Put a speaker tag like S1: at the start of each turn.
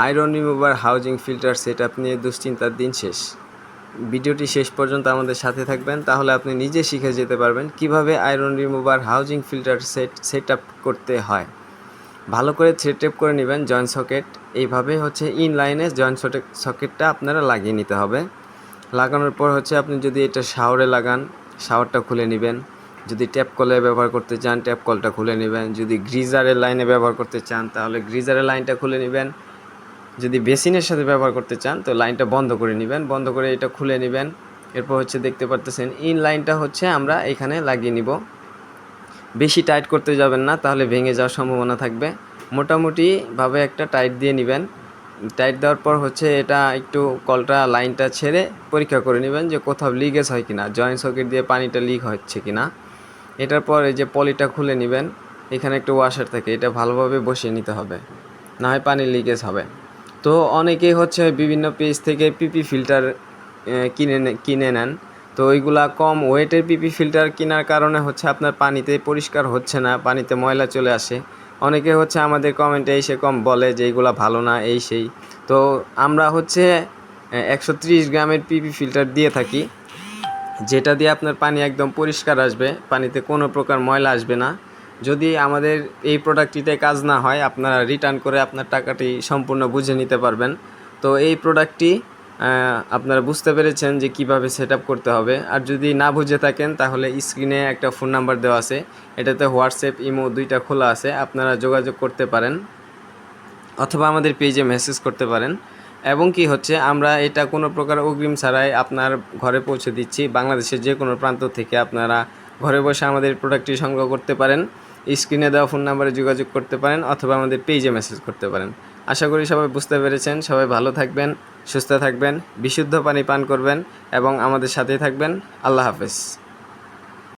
S1: Iron remover housing filter setup নিয়ে দুশ্চিন্তার দিন শেষ। ভিডিওটি শেষ পর্যন্ত আমাদের সাথে থাকবেন, তাহলে আপনি নিজে শিখে যেতে পারবেন কিভাবে iron remover housing filter setup করতে হয়। ভালো করে থ্রেড টেপ করে নেবেন জয়েন্ট সকেট। এইভাবে ইন লাইনে জয়েন্ট সকেটটা আপনারা লাগিয়ে নিতে হবে। লাগানোর পর আপনি যদি এটা শাওয়ারে লাগান, শাওয়ারটা খুলে নেবেন। যদি ট্যাপ কলে ব্যবহার করতে চান, ট্যাপ কলটা খুলে নেবেন। যদি গ্রিজারের লাইনে ব্যবহার করতে চান, তাহলে গ্রিজারের লাইনটা খুলে নেবেন। যদি বেসিনের সাথে ব্যবহার করতে চান, তো লাইনটা বন্ধ করে নেবেন, বন্ধ করে এটা খুলে নেবেন। এরপর দেখতে পারতেছেন ইন লাইনটা আমরা এখানে লাগিয়ে নিব। বেশি টাইট করতে যাবেন না, তাহলে ভেঙে যাওয়ার সম্ভাবনা থাকবে। মোটামুটিভাবে একটা টাইট দিয়ে নেবেন। টাইট দেওয়ার পর এটা একটু কলটা লাইনটা ছেড়ে পরীক্ষা করে নেবেন যে কোথাও লিকেজ হয় কিনা, জয়েন্ট সকেট দিয়ে পানিটা লিক হচ্ছে কিনা। এটার পর এই যে পলিটা খুলে নেবেন। এখানে একটু ওয়াশার থাকে, এটা ভালোভাবে বসিয়ে নিতে হবে, না হয় পানির লিকেজ হবে। তো অনেকেই বিভিন্ন পেজ থেকে পিপি ফিল্টার কিনে নেন। তো ওইগুলা কম ওয়েটের পিপি ফিল্টার কেনার কারণে আপনার পানিতে পরিষ্কার হচ্ছে না, পানিতে ময়লা চলে আসে। অনেকে আমাদের কমেন্টে এসে বলে যে এইগুলা ভালো না, এই সেই। তো আমরা 130 গ্রামের পিপি ফিল্টার দিয়ে থাকি, যেটা দিয়ে আপনার পানি একদম পরিষ্কার আসবে, পানিতে কোনো প্রকার ময়লা আসবে না। যদি আমাদের এই প্রোডাক্টটিতে কাজ না হয়, আপনারা রিটার্ন করে আপনার টাকাটি সম্পূর্ণ বুঝে নিতে পারবেন। তো এই প্রোডাক্টটি আপনারা বুঝতে পেরেছেন যে কিভাবে সেটআপ করতে হবে। আর যদি না বুঝে থাকেন, তাহলে স্ক্রিনে একটা ফোন নাম্বার দেওয়া আছে, এটাতে হোয়াটসঅ্যাপ ইমো দুইটা খোলা আছে, আপনারা যোগাযোগ করতে পারেন অথবা আমাদের পেজে মেসেজ করতে পারেন। এবং আমরা এটা কোনো প্রকার অগ্রিম ছাড়াই আপনার ঘরে পৌঁছে দিচ্ছি। বাংলাদেশের যে কোনো প্রান্ত থেকে আপনারা ঘরে বসে আমাদের প্রোডাক্টটি সংগ্রহ করতে পারেন। স্ক্রিনে দেওয়া ফোন নাম্বারে যোগাযোগ করতে পারেন অথবা আমাদের পেজে মেসেজ করতে পারেন। আশা করি সবাই বুঝতে পেরেছেন। সবাই ভালো থাকবেন, সুস্থ থাকবেন, বিশুদ্ধ পানি পান করবেন এবং আমাদের সাথেই থাকবেন। আল্লাহ হাফেজ।